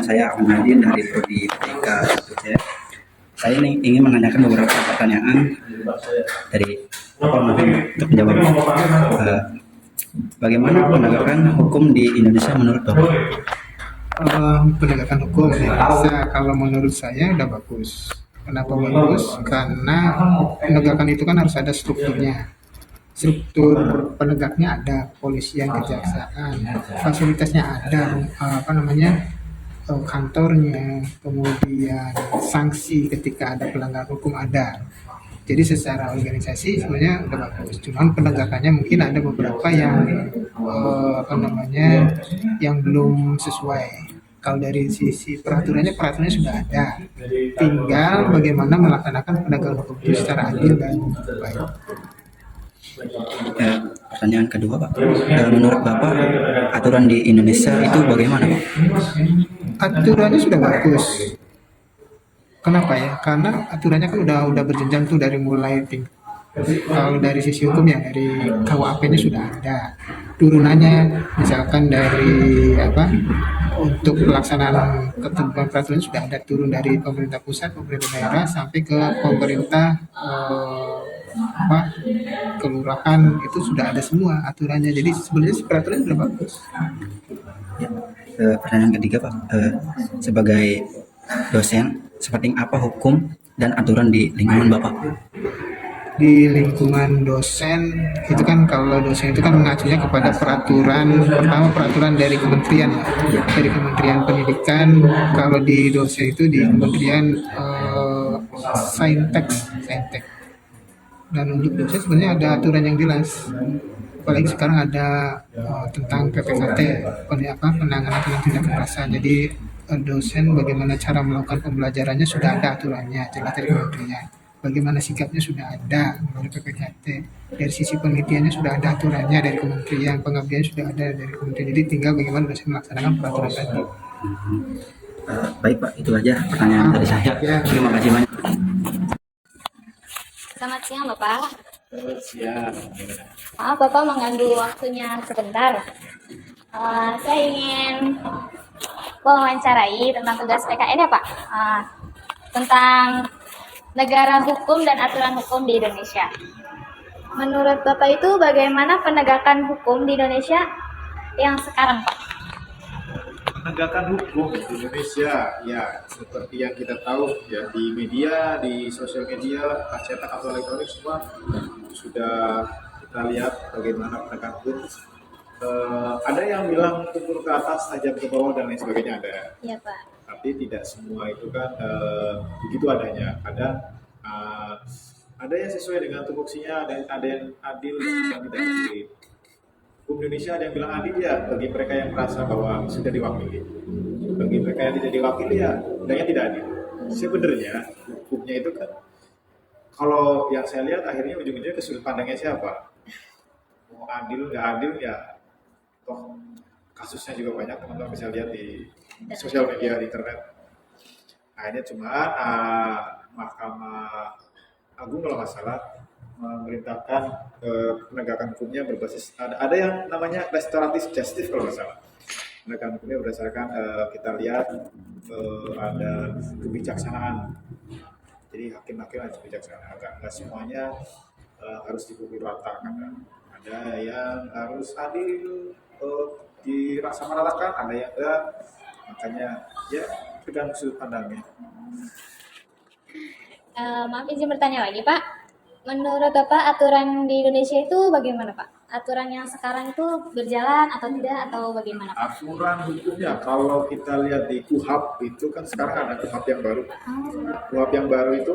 saya Ahmad dari Prodi Etika ya. Saya ingin menanyakan beberapa pertanyaan dari Bapak mungkin untuk menjawab. Bagaimana penegakan hukum di Indonesia menurut Bapak? Penegakan hukum di Indonesia kalau menurut saya udah bagus. Kenapa bagus? Karena penegakan itu kan harus ada strukturnya. Struktur penegaknya ada, kepolisian, kejaksaan, fasilitasnya ada, kantornya, kemudian sanksi ketika ada pelanggaran hukum ada. Jadi secara organisasi sebenarnya udah bagus. Cuman penegakannya mungkin ada beberapa yang yang belum sesuai. Kalau dari sisi peraturannya sudah ada. Tinggal bagaimana melaksanakan penegakan hukum itu secara adil dan baik. Pertanyaan kedua, Pak. Menurut Bapak, aturan di Indonesia itu bagaimana, Pak? Aturannya sudah bagus. Kenapa ya? Karena aturannya kan udah berjenjang tuh dari mulai kalau dari sisi hukum ya dari KUHP-nya sudah ada. Turunannya misalkan dari untuk pelaksanaan ketentuan peraturan sudah ada, turun dari pemerintah pusat, pemerintah daerah sampai ke pemerintah kelurahan, itu sudah ada semua aturannya. Jadi sebenarnya peraturan sudah bagus. Pertanyaan ketiga, Pak. Sebagai dosen, seperti apa hukum dan aturan di lingkungan Bapak? Di lingkungan dosen itu kan, kalau dosen itu kan mengacunya kepada peraturan dari kementerian, dari Kementerian Pendidikan. Kalau di dosen itu di Kementerian Saintek. Dan untuk dosen sebenarnya ada aturan yang jelas. Apalagi sekarang ada tentang PPKT, penanganan tindak kekerasan. Jadi dosen bagaimana cara melakukan pembelajarannya sudah ada aturannya jelas dari kementerian. Bagaimana sikapnya sudah ada melalui PPKT. Dari sisi penelitiannya sudah ada aturannya dari kementerian, pengabdian sudah ada dari kementerian. Jadi tinggal bagaimana dosen melaksanakan peraturan tadi. Baik, Pak, itu aja pertanyaan dari saya. Terima kasih banyak. Selamat siang, Bapak. Siap. Maaf, Bapak mengambil waktunya sebentar. Saya ingin mewawancarai tentang tugas PKN ya, Pak. Tentang negara hukum dan aturan hukum di Indonesia. Menurut Bapak itu bagaimana penegakan hukum di Indonesia yang sekarang, Pak? Penegakan hukum di Indonesia, ya seperti yang kita tahu ya, di media, di sosial media, cetak atau elektronik semua sudah kita lihat bagaimana penegakan hukum. Ada yang bilang tumpul ke atas, tajam ke bawah dan lain sebagainya ada. Iya, Pak. Tapi tidak semua itu kan begitu adanya. Ada yang sesuai dengan tupoksinya, ada yang adil, yang tidak adil. Hukum Indonesia ada yang bilang adil ya bagi mereka yang merasa bahwa sudah diwakili. Bagi mereka yang tidak diwakili ya adanya tidak adil. Sebenarnya hukumnya itu kan, kalau yang saya lihat akhirnya ujung-ujungnya ke sudut pandangnya siapa. Mau adil nggak adil ya, toh kasusnya juga banyak, teman-teman bisa lihat di sosial media, di internet. Akhirnya cuma Mahkamah Agung kalau nggak salah memerintahkan penegakan hukumnya berbasis ada yang namanya restoratif justice kalau nggak salah. Penegakan hukumnya berdasarkan kita lihat ada kebijaksanaan. Jadi hakim-hakim harus bijaksana, nggak semuanya harus dipukul rata. Ada yang harus adil, dirasa meratakan, ada yang enggak. Makanya ya tergantung sudut pandangnya. Maaf, izin bertanya lagi, Pak. Menurut Bapak, aturan di Indonesia itu bagaimana, Pak? Aturan yang sekarang itu berjalan atau tidak, atau bagaimana, Pak? Aturan hukumnya, kalau kita lihat di KUHP itu kan sekarang ada KUHP yang baru. KUHP yang baru itu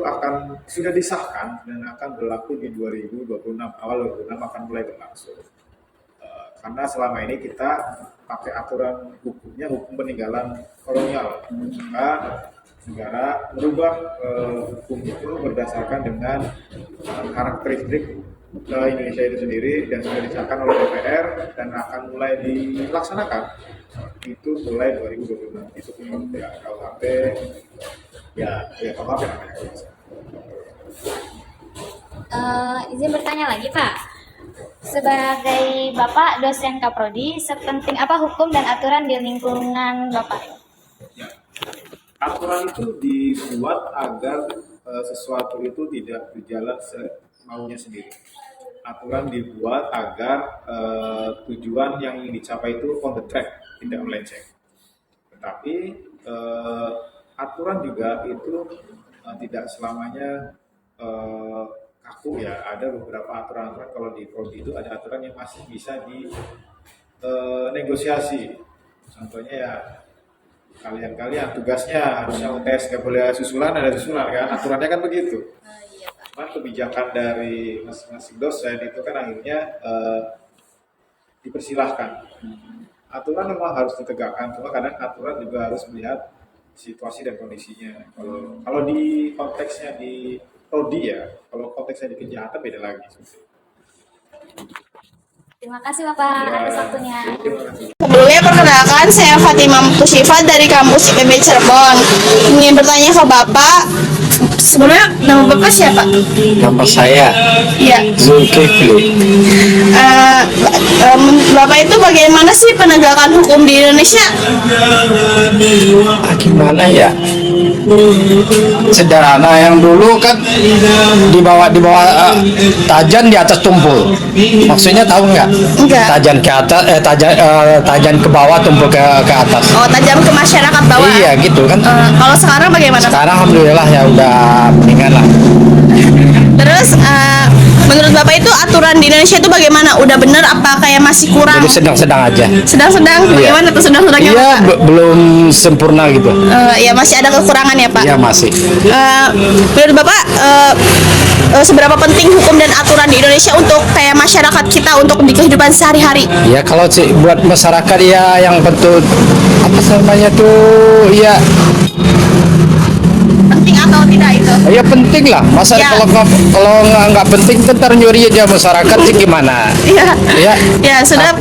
sudah disahkan dan akan berlaku di 2026, awal 2026 akan mulai berlangsung. Karena selama ini kita pakai aturan hukumnya hukum peninggalan kolonial. Maka negara merubah hukum itu berdasarkan dengan karakteristik Indonesia itu sendiri dan sudah disahkan oleh DPR dan akan mulai dilaksanakan itu mulai 2026. Itu punya KUHP ya KUHP namanya. Izin bertanya lagi, Pak. Sebagai Bapak dosen Kaprodi, sepenting apa hukum dan aturan di lingkungan Bapak? Ya, aturan itu dibuat agar sesuatu itu tidak berjalan semaunya sendiri. Aturan dibuat agar tujuan yang ingin dicapai itu on the track, tidak melenceng. Tetapi aturan juga itu tidak selamanya kaku ya. Ada beberapa aturan-aturan kalau di prodi itu ada aturan yang masih bisa di negosiasi. Contohnya ya kalian tugasnya harusnya UTS nggak boleh susulan, ada susulan kan, aturannya kan begitu. Cuman kebijakan dari masing-masing dosen itu kan akhirnya dipersilahkan. Aturan memang harus ditegakkan, cuma kadang aturan juga harus melihat situasi dan kondisinya. Kalau di konteksnya di prodi ya, kalau konteksnya di kejahatan beda lagi. Terima kasih Bapak atas waktunya. Terima kasih. Sebelumnya perkenalkan, saya Fatimah Mutusifat dari kampus IPB Cirebon. Ingin bertanya ke Bapak, sebenarnya nama Bapak siapa? Nama saya Iya. Zulkifli. Bapak itu bagaimana sih penegakan hukum di Indonesia? Gimana ya? Sederhana, yang dulu kan di bawah tajan di atas tumpul. Maksudnya tahu nggak? Enggak. Tajan ke atas, tajan ke bawah, tumpul ke atas. Oh, tajam ke masyarakat bawah. Iya gitu kan. Kalau sekarang bagaimana? Sekarang alhamdulillah ya udah mendingan lah. Terus menurut Bapak itu aturan di Indonesia itu bagaimana? Udah bener apa kayak masih kurang? Jadi sedang-sedang aja. Sedang-sedang. Iya. Bagaimana tuh sedang-sedangnya Iya, Bapak? belum sempurna gitu. Ya masih ada kekurangan ya Pak. Iya masih. Menurut Bapak seberapa penting hukum dan aturan di Indonesia untuk kayak masyarakat kita untuk di kehidupan sehari-hari? Ya kalau buat masyarakat ya yang betul apa namanya tuh ya. Penting atau tidak itu? Ya penting lah, masa Ya. kalau nggak penting ntar nyuri aja masyarakat sih gimana? Iya. Ya, Ya sudah.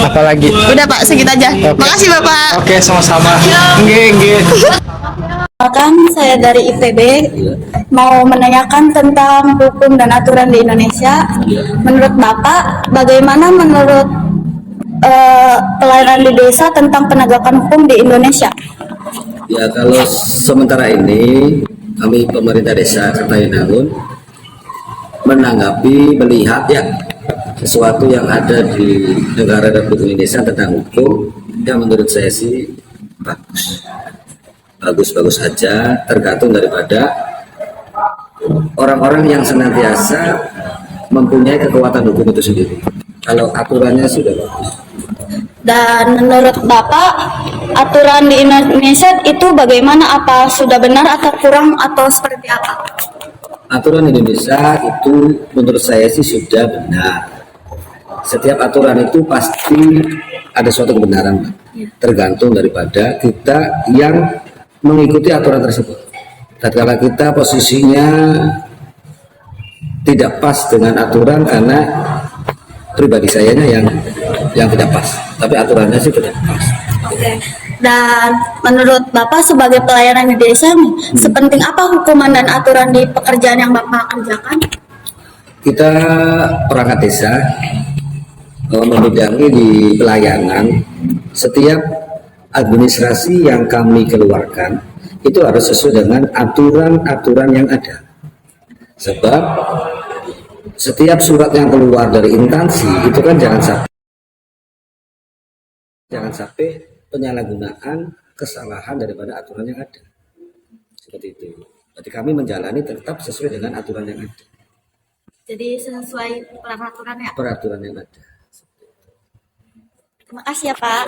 apalagi. Udah Pak, segitu aja. Oke. Makasih Bapak. Oke, sama-sama. Nggih. Kan saya dari IPB mau menanyakan tentang hukum dan aturan di Indonesia. Menurut Bapak, bagaimana menurut pelayanan di desa tentang penegakan hukum di Indonesia? Ya, kalau sementara ini kami pemerintah desa Kertayanangun menanggapi, melihat ya sesuatu yang ada di negara Republik Indonesia tentang hukum yang menurut saya sih bagus saja, tergantung daripada orang-orang yang senantiasa mempunyai kekuatan hukum itu sendiri. Kalau aturannya sudah bagus. Dan menurut Bapak, aturan di Indonesia itu bagaimana? Apa sudah benar atau kurang atau seperti apa? Aturan Indonesia itu menurut saya sih sudah benar. Setiap aturan itu pasti ada suatu kebenaran, Pak. Tergantung daripada kita yang mengikuti aturan tersebut. Tatkala kita posisinya tidak pas dengan aturan karena pribadi sayanya yang tidak pas, tapi aturannya sih tidak pas. Oke. Dan menurut Bapak sebagai pelayanan di desa, sepenting apa hukuman dan aturan di pekerjaan yang Bapak kerjakan? Kita perangkat desa membidangi di pelayanan, setiap administrasi yang kami keluarkan itu harus sesuai dengan aturan-aturan yang ada. Sebab setiap surat yang keluar dari instansi itu kan jangan sampai penyalahgunaan kesalahan daripada aturan yang ada. Seperti itu. Berarti kami menjalani tetap sesuai dengan aturan yang ada. Jadi sesuai peraturannya. Peraturan yang ada. Terima kasih ya Pak.